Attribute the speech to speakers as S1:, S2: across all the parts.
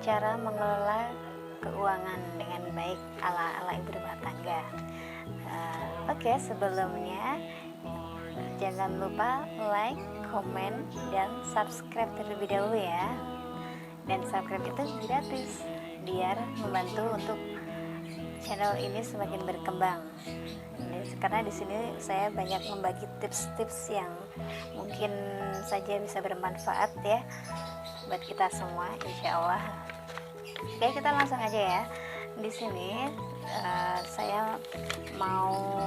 S1: cara mengelola keuangan dengan baik ala ibu rumah tangga. Oke, sebelumnya jangan lupa like, komen, dan subscribe terlebih dahulu ya. Dan subscribe itu gratis, biar membantu untuk channel ini semakin berkembang. Karena di sini saya banyak membagi tips-tips yang mungkin saja bisa bermanfaat ya buat kita semua, insya Allah. Oke, kita langsung aja ya. Di sini saya mau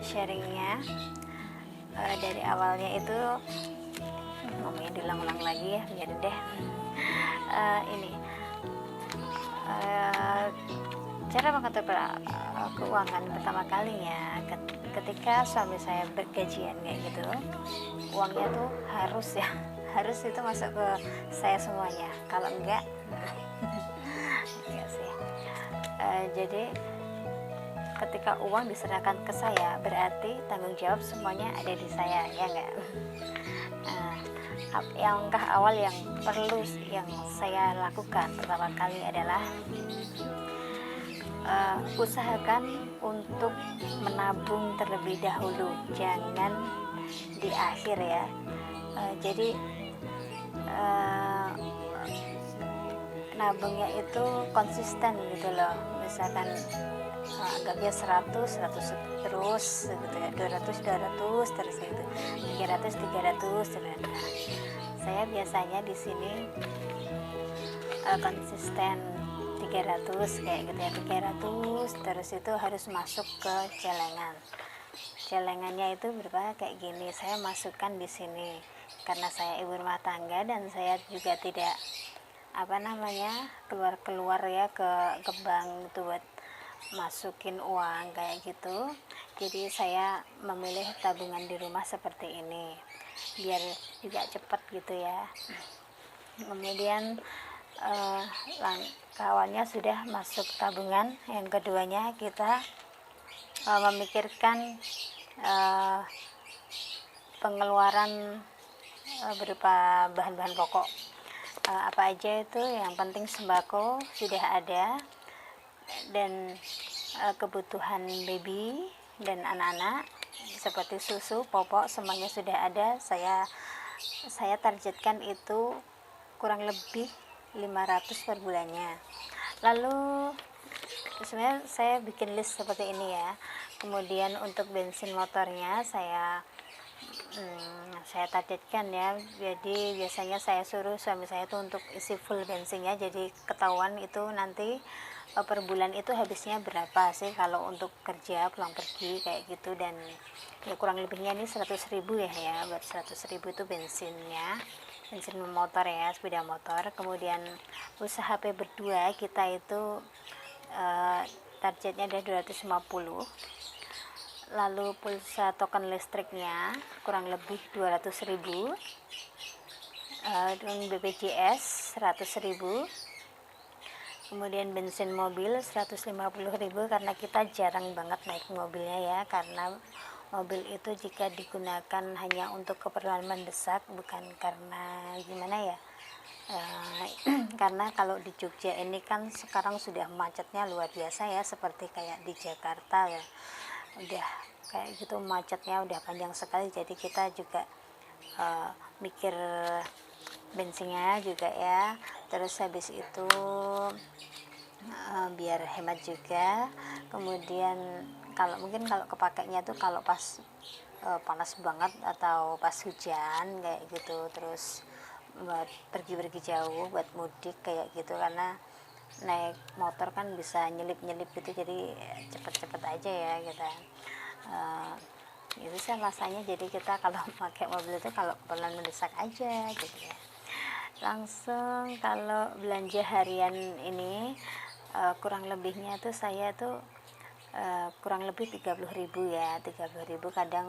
S1: sharingnya dari awalnya itu ngomongnya diulang-ulang lagi ya, biar deh. Ini cara mengatur keuangan pertama kalinya ketika suami saya bergajian kayak gitu, uangnya tuh harus itu masuk ke saya semuanya, kalau enggak enggak sih. Jadi ketika uang diserahkan ke saya, berarti tanggung jawab semuanya ada di saya, ya enggak? Langkah awal yang perlu yang saya lakukan pertama kali adalah usahakan untuk menabung terlebih dahulu, jangan di akhir ya. Jadi nabungnya itu konsisten gitu loh, misalkan anggapnya 100 terus gitu ya, 200 terus gitu, 300 terus. Saya biasanya di sini konsisten 300 kayak gitu ya, 300 terus itu harus masuk ke celengannya itu berapa kayak gini, saya masukkan di sini karena saya ibu rumah tangga dan saya juga tidak keluar ya ke bank itu buat masukin uang kayak gitu. Jadi saya memilih tabungan di rumah seperti ini biar juga cepat gitu ya. Kemudian kawannya sudah masuk tabungan, yang keduanya kita memikirkan pengeluaran berupa bahan-bahan pokok, apa aja itu, yang penting sembako sudah ada, dan kebutuhan baby dan anak-anak seperti susu, popok, semuanya sudah ada. Saya targetkan itu kurang lebih 500 per bulannya. Lalu sebenarnya saya bikin list seperti ini ya. Kemudian untuk bensin motornya saya targetkan ya, jadi biasanya saya suruh suami saya itu untuk isi full bensinnya, jadi ketahuan itu nanti per bulan itu habisnya berapa sih kalau untuk kerja pulang pergi kayak gitu. Dan ya kurang lebihnya ini 100.000 ya, buat 100.000 itu bensin motor ya, sepeda motor. Kemudian usaha HP berdua kita itu targetnya ada 250. Lalu pulsa token listriknya kurang lebih 200.000, dengan BPJS 100.000, kemudian bensin mobil 150.000 karena kita jarang banget naik mobilnya ya, karena mobil itu jika digunakan hanya untuk keperluan mendesak, bukan karena gimana ya, karena kalau di Jogja ini kan sekarang sudah macetnya luar biasa ya, seperti kayak di Jakarta ya, udah kayak gitu macetnya udah panjang sekali. Jadi kita juga mikir bensinnya juga ya. Terus habis itu biar hemat juga. Kemudian kalau kepakainya tuh kalau pas panas banget atau pas hujan kayak gitu, terus buat pergi jauh, buat mudik kayak gitu, karena naik motor kan bisa nyelip gitu, jadi cepet aja ya kita. Itu sih rasanya. Jadi kita kalau pakai mobil itu kalau keperluan mendesak aja gitu ya. Langsung kalau belanja harian ini kurang lebihnya tuh saya tuh kurang lebih 30.000 ya, 30.000, kadang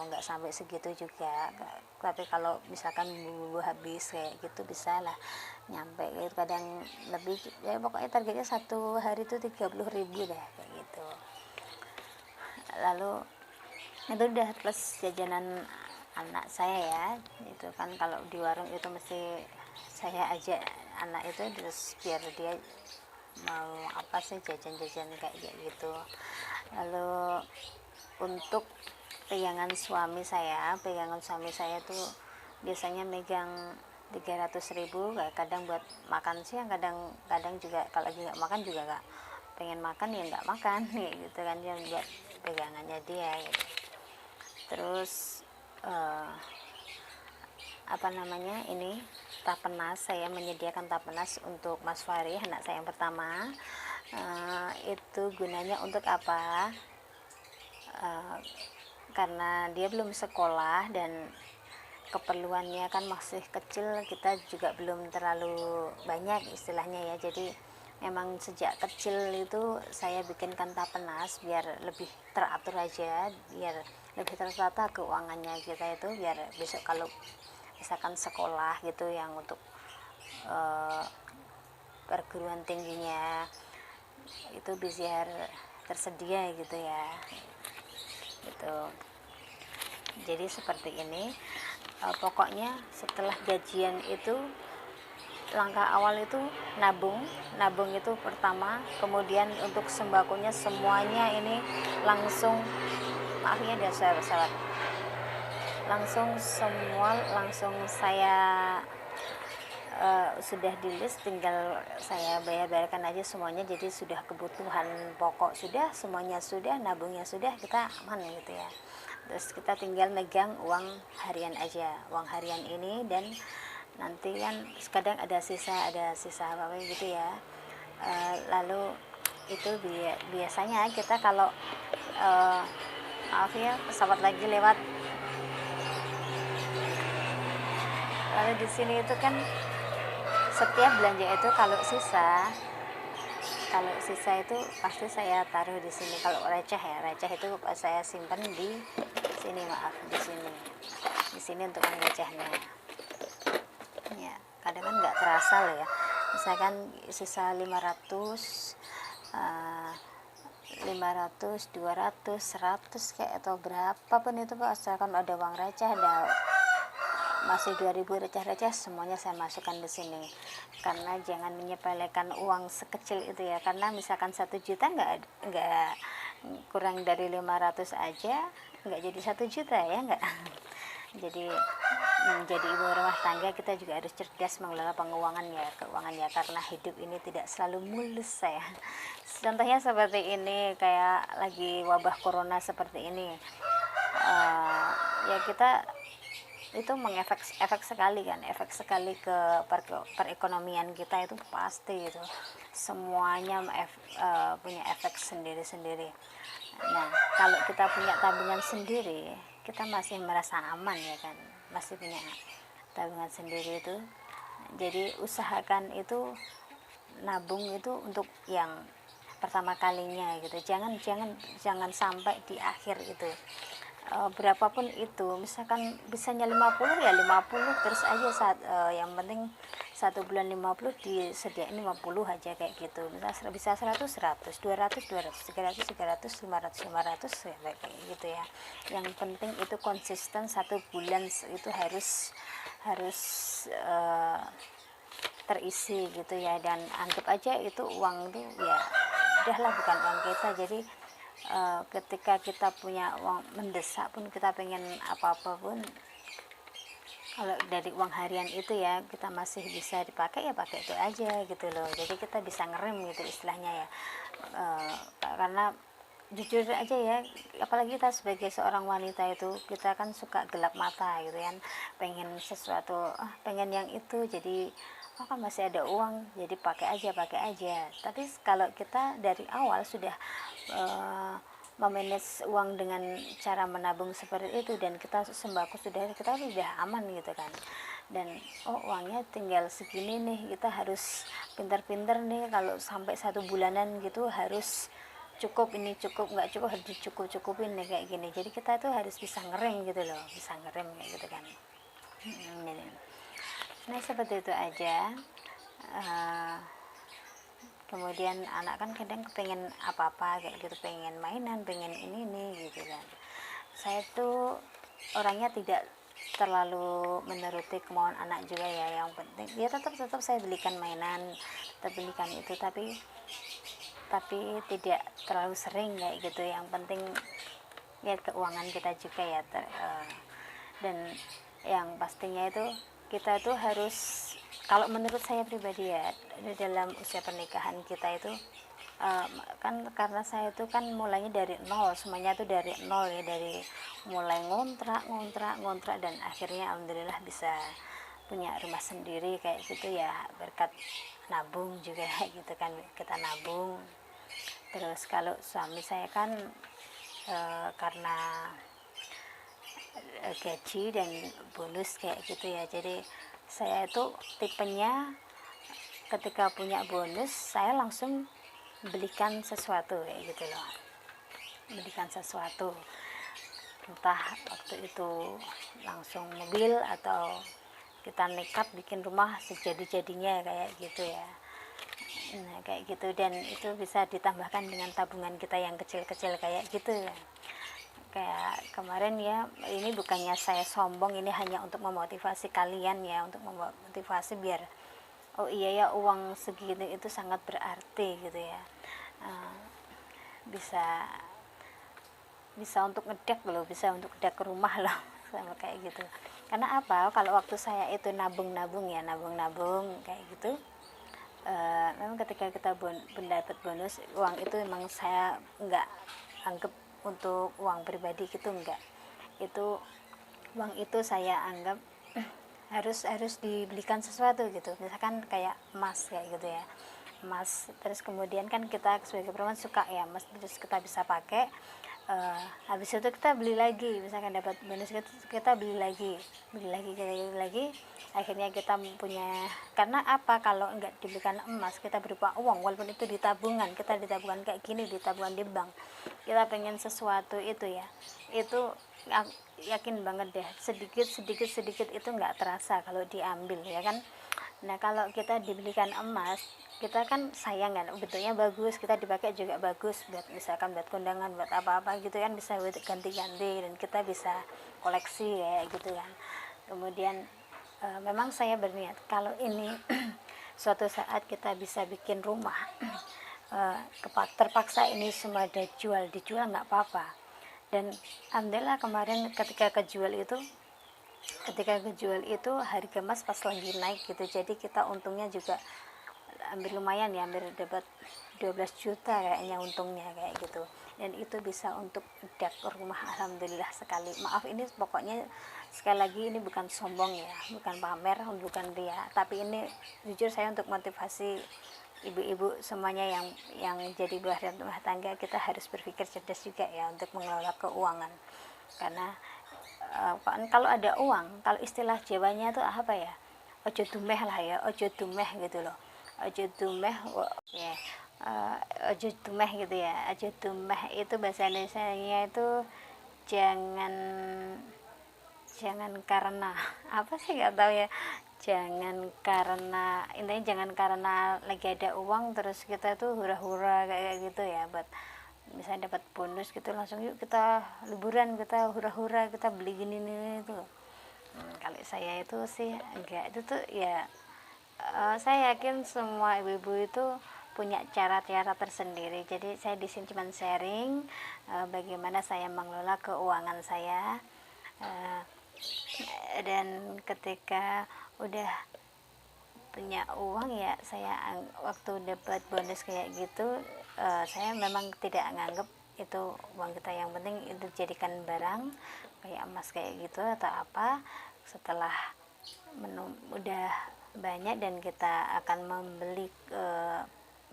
S1: nggak sampai segitu juga, tapi kalau misalkan bumbu habis kayak gitu bisa lah nyampe gitu, kadang lebih ya, pokoknya targetnya satu hari itu 30.000 dah kayak gitu. Lalu itu udah plus jajanan anak saya ya, itu kan kalau di warung itu mesti saya ajak anak itu, terus biar dia mau apa sih, jajan-jajan kayak gitu. Lalu untuk pegangan suami saya tuh biasanya megang 300.000, kadang buat makan siang, kadang juga kalau lagi nggak makan juga nggak pengen makan ya nggak makan gitu kan, dia buat pegangannya dia gitu. Terus apa namanya ini, tapenas, saya menyediakan tapenas untuk Mas Fahri, anak saya yang pertama. Itu gunanya untuk apa? Karena dia belum sekolah dan keperluannya kan masih kecil, kita juga belum terlalu banyak istilahnya ya, jadi memang sejak kecil itu saya bikinkan tapenas biar lebih teratur aja, biar lebih tertata keuangannya kita itu, biar besok kalau misalkan sekolah gitu yang untuk perguruan tingginya itu biar tersedia gitu ya gitu. Jadi seperti ini. Pokoknya setelah gajian itu langkah awal itu nabung itu pertama, kemudian untuk sembakonya semuanya ini langsung, maaf ya dia pesawat, langsung saya sudah di list, tinggal saya bayarkan aja semuanya, jadi sudah kebutuhan pokok sudah, semuanya sudah, nabungnya sudah, kita aman gitu ya. Terus kita tinggal megang uang harian aja, uang harian ini, dan nanti kan kadang ada sisa apa gitu ya. Lalu itu biasanya kita kalau maaf ya, pesawat lagi lewat. Lalu di sini itu kan setiap belanja itu kalau sisa itu pasti saya taruh di sini. Kalau receh itu saya simpan di sini, maaf, di sini untuk recehnya ya. Kadang kan nggak terasa loh ya, misalkan sisa 500, 200, 100 kayak, atau berapapun itu Pak, asalkan ada uang receh, ada masih 2000 receh-receh, semuanya saya masukkan di sini. Karena jangan menyepelekan uang sekecil itu ya, karena misalkan 1 juta nggak kurang dari 500 aja nggak jadi 1 juta ya, nggak. Jadi menjadi ibu rumah tangga kita juga harus cerdas mengelola keuangan ya, karena hidup ini tidak selalu mulus saya. Contohnya seperti ini, kayak lagi wabah corona seperti ini, ya kita itu efek sekali ke perekonomian kita, itu pasti itu semuanya punya efek sendiri-sendiri. Nah, kalau kita punya tabungan sendiri, kita masih merasa aman ya kan, masih punya tabungan sendiri itu. Jadi usahakan itu nabung itu untuk yang pertama kalinya gitu, jangan sampai di akhir itu. Berapapun itu, misalkan bisanya 50 ya 50 terus aja, yang penting 1 bulan 50 disediain 50 aja kayak gitu. Misalnya bisa 100, 200, 300, 500 ya, kayak gitu ya. Yang penting itu konsisten 1 bulan itu harus terisi gitu ya, dan anggap aja itu uang itu ya udahlah, bukan uang kita. Jadi ketika kita punya uang mendesak pun, kita pengen apa-apa pun, kalau dari uang harian itu ya kita masih bisa dipakai, ya pakai itu aja gitu loh. Jadi kita bisa ngerem gitu istilahnya ya. Karena jujur aja ya, apalagi kita sebagai seorang wanita itu, kita kan suka gelap mata gitu kan, pengen sesuatu, pengen yang itu, jadi kan masih ada uang, jadi pakai aja. Tapi kalau kita dari awal sudah memanage uang dengan cara menabung seperti itu, dan kita sembako kita sudah aman gitu kan. Dan uangnya tinggal segini nih, kita harus pintar-pintar nih, kalau sampai 1 bulanan gitu harus cukup, ini cukup, nggak cukup harus dicukup-cukupin nih kayak gini. Jadi kita tuh harus bisa ngerem gitu loh, kayak gitu kan. Nah seperti itu aja. Kemudian anak kan kadang kepengen apa-apa kayak gitu, pengen mainan, pengen ini nih gitu kan. Saya tuh orangnya tidak terlalu menuruti kemauan anak juga ya. Yang penting ya tetap saya belikan mainan, tetap belikan itu, tapi tidak terlalu sering kayak gitu. Yang penting ya keuangan kita juga ya, dan yang pastinya itu kita tuh harus, kalau menurut saya pribadi ya, di dalam usia pernikahan kita itu kan karena saya itu kan mulainya dari nol, semuanya tuh dari nol ya, dari mulai ngontrak dan akhirnya alhamdulillah bisa punya rumah sendiri kayak gitu ya, berkat nabung juga gitu kan, kita nabung. Terus kalau suami saya kan karena gaji dan bonus kayak gitu ya, jadi saya itu tipenya ketika punya bonus saya langsung belikan sesuatu kayak gitu loh, belikan sesuatu, entah waktu itu langsung mobil atau kita nekat bikin rumah sejadi-jadinya kayak gitu ya. Nah kayak gitu, dan itu bisa ditambahkan dengan tabungan kita yang kecil-kecil kayak gitu ya. Kayak kemarin ya, ini bukannya saya sombong, ini hanya untuk memotivasi kalian ya, untuk memotivasi biar oh iya ya, uang segini itu sangat berarti gitu ya. bisa bisa untuk ngedek loh, bisa untuk ngedek rumah loh sama kayak gitu. Karena apa, kalau waktu saya itu nabung kayak gitu, memang ketika kita mendapat bonus uang itu, memang saya nggak anggap untuk uang pribadi gitu, enggak. Itu uang itu saya anggap harus dibelikan sesuatu gitu, misalkan kayak emas kayak gitu ya, emas. Terus kemudian kan kita sebagai perempuan suka ya emas, terus kita bisa pakai. Habis itu kita beli lagi, misalkan dapat bonus kita beli lagi, akhirnya kita punya. Karena apa, kalau enggak dibelikan emas, kita berupa uang, walaupun itu di tabungan, kita di tabungan kayak gini, di tabungan di bank, kita pengen sesuatu itu ya, itu yakin banget deh, sedikit itu nggak terasa kalau diambil ya kan. Nah kalau kita dibelikan emas, kita kan sayang kan, bentuknya bagus, kita dipakai juga bagus, buat misalkan buat kondangan, buat apa-apa gitu kan, bisa buat ganti-ganti, dan kita bisa koleksi kayak gitu kan. Kemudian memang saya berniat kalau ini suatu saat kita bisa bikin rumah, terpaksa ini semua dijual nggak apa-apa. Dan alhamdulillah kemarin ketika kejual itu harga emas pas lagi naik gitu, jadi kita untungnya juga hampir lumayan ya, hampir dapat 12 juta kayaknya untungnya kayak gitu. Dan itu bisa untuk dek rumah, alhamdulillah sekali. Maaf ini pokoknya sekali lagi ini bukan sombong ya, bukan pamer, bukan ria, tapi ini jujur saya untuk motivasi ibu-ibu semuanya yang jadi buah rumah tangga. Kita harus berpikir cerdas juga ya untuk mengelola keuangan. Karena kalau ada uang, kalau istilah Jawanya itu apa ya, ojo dumeh lah ya, ojo dumeh gitu loh, ojo dumeh ya, ojo dumeh gitu ya, ojo dumeh itu bahasa Indonesianya itu jangan karena apa sih, nggak tahu ya, intinya jangan karena lagi ada uang terus kita tuh hura-hura kayak gitu ya, buat misalnya dapat bonus gitu langsung yuk kita liburan, kita hura-hura, kita beli gini nih itu. Kalau saya itu sih enggak, itu tuh ya saya yakin semua ibu-ibu itu punya cara-cara tersendiri. Jadi saya di sini cuma sharing bagaimana saya mengelola keuangan saya, dan ketika udah punya uang ya, saya waktu dapat bonus kayak gitu, saya memang tidak nganggep itu uang kita, yang penting itu jadikan barang kayak emas kayak gitu atau apa. Setelah udah banyak dan kita akan membeli,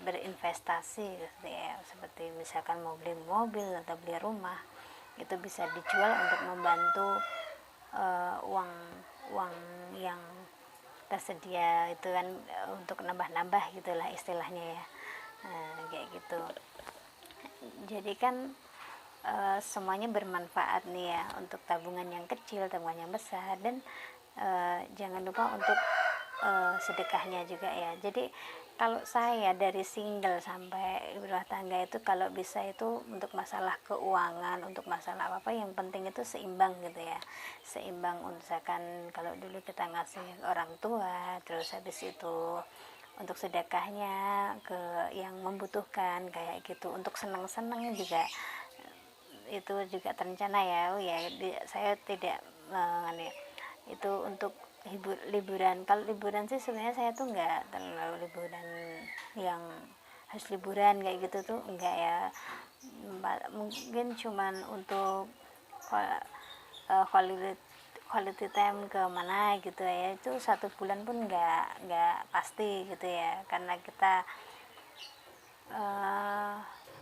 S1: berinvestasi gitu ya, seperti misalkan mau beli mobil atau beli rumah, itu bisa dijual untuk membantu uang yang tersedia itu kan, untuk nambah-nambah gitulah istilahnya ya. Kayak gitu. Jadi kan semuanya bermanfaat nih ya, untuk tabungan yang kecil, tabungan yang besar, dan jangan lupa untuk sedekahnya juga ya. Jadi Kalau saya dari single sampai berumah tangga itu kalau bisa itu untuk masalah keuangan, untuk masalah apa-apa yang penting itu seimbang gitu ya. Seimbang, misalkan kalau dulu kita ngasih orang tua, terus habis itu untuk sedekahnya ke yang membutuhkan kayak gitu. Untuk senang-senang juga itu juga terencana ya. Oh ya, saya tidak itu untuk liburan. Kalau liburan sih sebenarnya saya tuh nggak terlalu liburan yang harus liburan kayak gitu tuh enggak ya. Mungkin cuman untuk quality quality time ke mana gitu ya, itu 1 bulan pun nggak pasti gitu ya, karena kita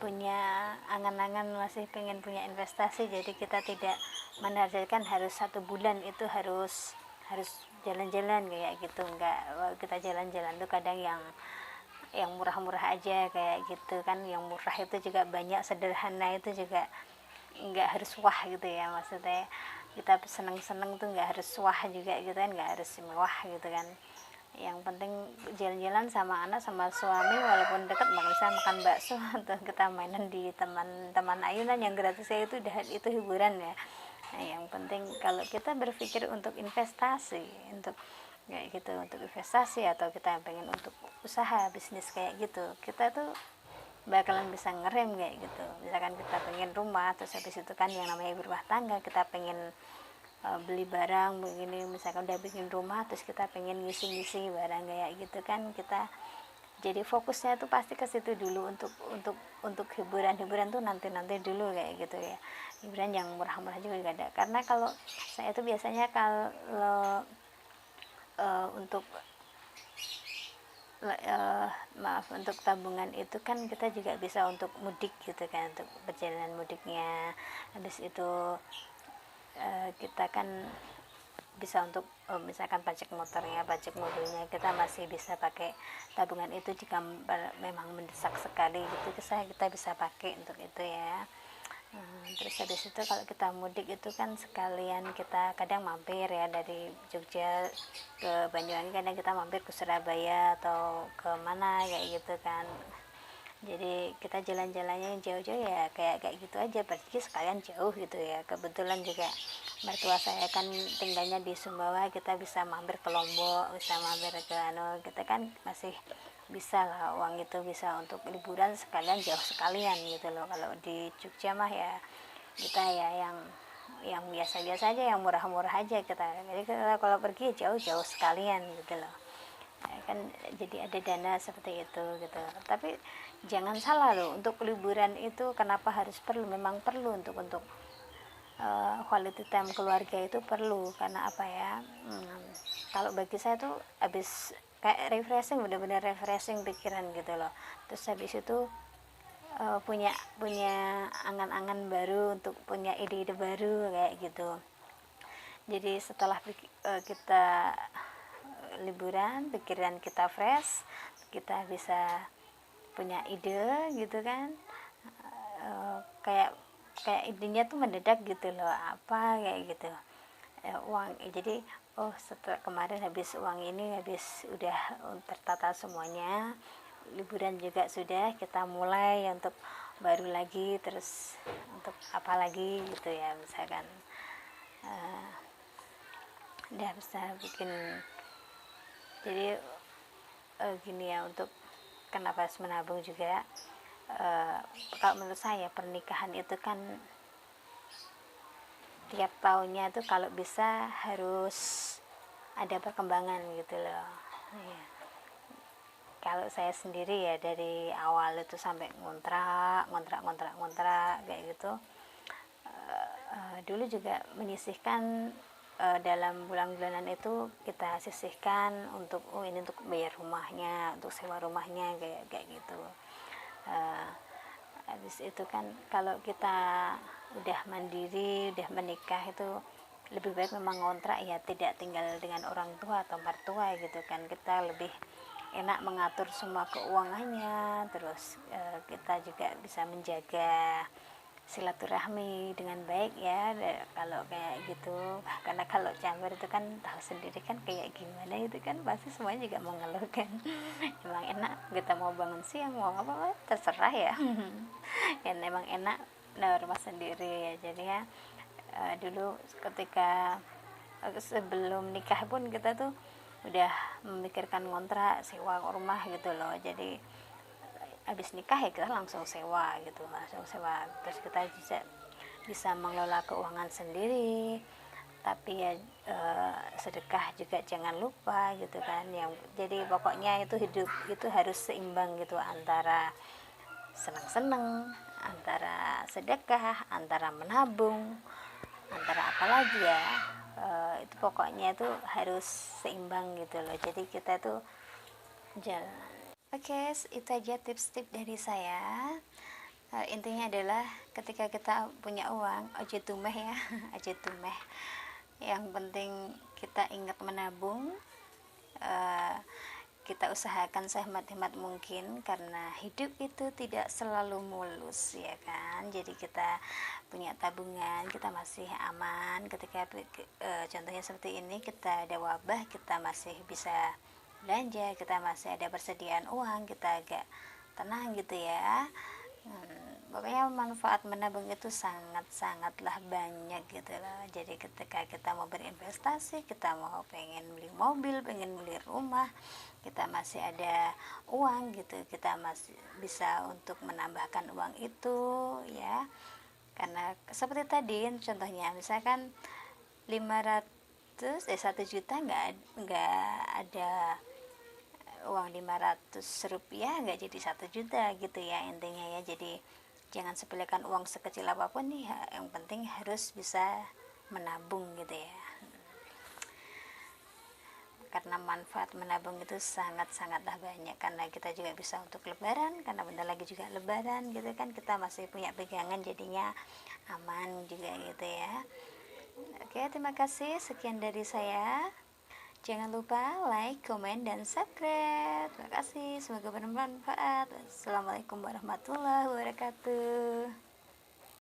S1: punya angan-angan masih pengen punya investasi, jadi kita tidak menargetkan harus 1 bulan itu harus jalan-jalan kayak gitu. Enggak, kita jalan-jalan tuh kadang yang murah-murah aja kayak gitu kan. Yang murah itu juga banyak, sederhana itu juga nggak harus wah gitu ya, maksudnya kita seneng-seneng tuh nggak harus wah juga gitu kan, nggak harus mewah gitu kan. Yang penting jalan-jalan sama anak sama suami, walaupun dekat bisa makan bakso atau kita mainan di teman-teman ayunan yang gratis ya, itu hiburan ya. Nah, yang penting kalau kita berpikir untuk investasi, untuk kayak gitu, untuk investasi atau kita pengen untuk usaha bisnis kayak gitu, kita tuh bakalan bisa ngerem kayak gitu. Misalkan kita pengen rumah, terus habis itu kan yang namanya berumah tangga, kita pengen beli barang begini, misalkan udah bikin rumah terus kita pengen ngisi-ngisi barang kayak gitu kan, kita jadi fokusnya tuh pasti ke situ dulu. Untuk hiburan tuh nanti dulu kayak gitu ya. Hiburan yang murah-murah juga ada, karena kalau saya tuh biasanya kalau untuk untuk tabungan itu kan kita juga bisa untuk mudik gitu kan, untuk perjalanan mudiknya. Habis itu kita kan bisa untuk misalkan pajak motornya, pajak mobilnya, kita masih bisa pakai tabungan itu jika memang mendesak sekali gitu, kita bisa pakai untuk itu ya. Terus habis itu kalau kita mudik itu kan sekalian kita kadang mampir ya, dari Jogja ke Banyuwangi kadang kita mampir ke Surabaya atau ke mana kayak gitu kan. Jadi kita jalan-jalannya yang jauh-jauh ya, kayak gitu aja, pergi sekalian jauh gitu ya. Kebetulan juga mertua saya kan tinggalnya di Sumbawa, kita bisa mampir ke Lombok, bisa mampir ke kita kan masih bisa lah, uang itu bisa untuk liburan sekalian, jauh sekalian gitu loh. Kalau di Jogja mah ya kita ya yang biasa-biasa aja, yang murah-murah aja kita. Jadi kita kalau pergi jauh-jauh sekalian gitu loh. Kan jadi ada dana seperti itu gitu. Tapi jangan salah loh, untuk liburan itu kenapa harus perlu, memang perlu untuk quality time keluarga itu perlu. Karena apa ya, kalau bagi saya tuh habis kayak refreshing, bener-bener refreshing pikiran gitu loh. Terus habis itu punya angan-angan baru, untuk punya ide-ide baru kayak gitu. Jadi setelah kita liburan, pikiran kita fresh, kita bisa punya ide gitu kan. Kayak idenya tuh mendadak gitu loh, apa kayak gitu. Uang, jadi setelah kemarin habis uang ini, habis udah tertata semuanya, liburan juga sudah, kita mulai untuk baru lagi, terus untuk apa lagi gitu ya, misalkan udah bisa bikin. Jadi gini ya, untuk kenapa harus menabung juga, kalau menurut saya pernikahan itu kan tiap tahunnya itu kalau bisa harus ada perkembangan gitu loh ya. Kalau saya sendiri ya dari awal itu sampai ngontrak kayak gitu, dulu juga menyisihkan dalam bulan-bulanan itu kita sisihkan untuk ini untuk bayar rumahnya, untuk sewa rumahnya kayak gitu. Habis itu kan kalau kita udah mandiri, udah menikah, itu lebih baik memang ngontrak ya, tidak tinggal dengan orang tua atau mertua gitu kan. Kita lebih enak mengatur semua keuangannya, terus kita juga bisa menjaga silaturahmi dengan baik ya. Kalau kayak gitu, karena kalau campur itu kan tahu sendiri kan kayak gimana, itu kan pasti semuanya juga mau ngeluh kan. Emang enak kita mau bangun siang mau apa terserah ya. Ya emang enak rumah sendiri ya. Jadi ya dulu ketika sebelum nikah pun kita tuh udah memikirkan ngontrak sewa rumah gitu loh. Jadi habis nikah ya kita langsung sewa gitu, langsung sewa, terus kita bisa mengelola keuangan sendiri. Tapi ya sedekah juga jangan lupa gitu kan. Yang jadi pokoknya itu hidup itu harus seimbang gitu, antara senang-senang, antara sedekah, antara menabung, antara apa lagi ya, itu pokoknya itu harus seimbang gitu loh. Jadi kita tuh jalan. Oke, itu aja tips-tips dari saya. Intinya adalah ketika kita punya uang, ojo tumeh ya, ojo tumeh. Yang penting kita ingat menabung. Kita usahakan sehemat-hemat mungkin, karena hidup itu tidak selalu mulus ya kan. Jadi kita punya tabungan, kita masih aman ketika contohnya seperti ini, kita ada wabah, kita masih bisa belanja, kita masih ada persediaan uang, kita agak tenang gitu ya. Pokoknya manfaat menabung itu sangat-sangatlah banyak gitu loh. Jadi ketika kita mau berinvestasi, kita mau pengen beli mobil, pengen beli rumah, kita masih ada uang gitu, kita masih bisa untuk menambahkan uang itu ya. Karena seperti tadi contohnya, misalkan 1 juta nggak ada uang 500 rupiah nggak jadi 1 juta gitu ya intinya ya. Jadi jangan sepelekan uang sekecil apapun nih, yang penting harus bisa menabung gitu ya. Karena manfaat menabung itu sangat-sangatlah banyak, karena kita juga bisa untuk lebaran, karena bentar lagi juga lebaran gitu kan, kita masih punya pegangan, jadinya aman juga gitu ya. Oke, terima kasih, sekian dari saya. Jangan lupa like, komen, dan subscribe. Terima kasih, semoga bermanfaat. Assalamualaikum warahmatullahi wabarakatuh.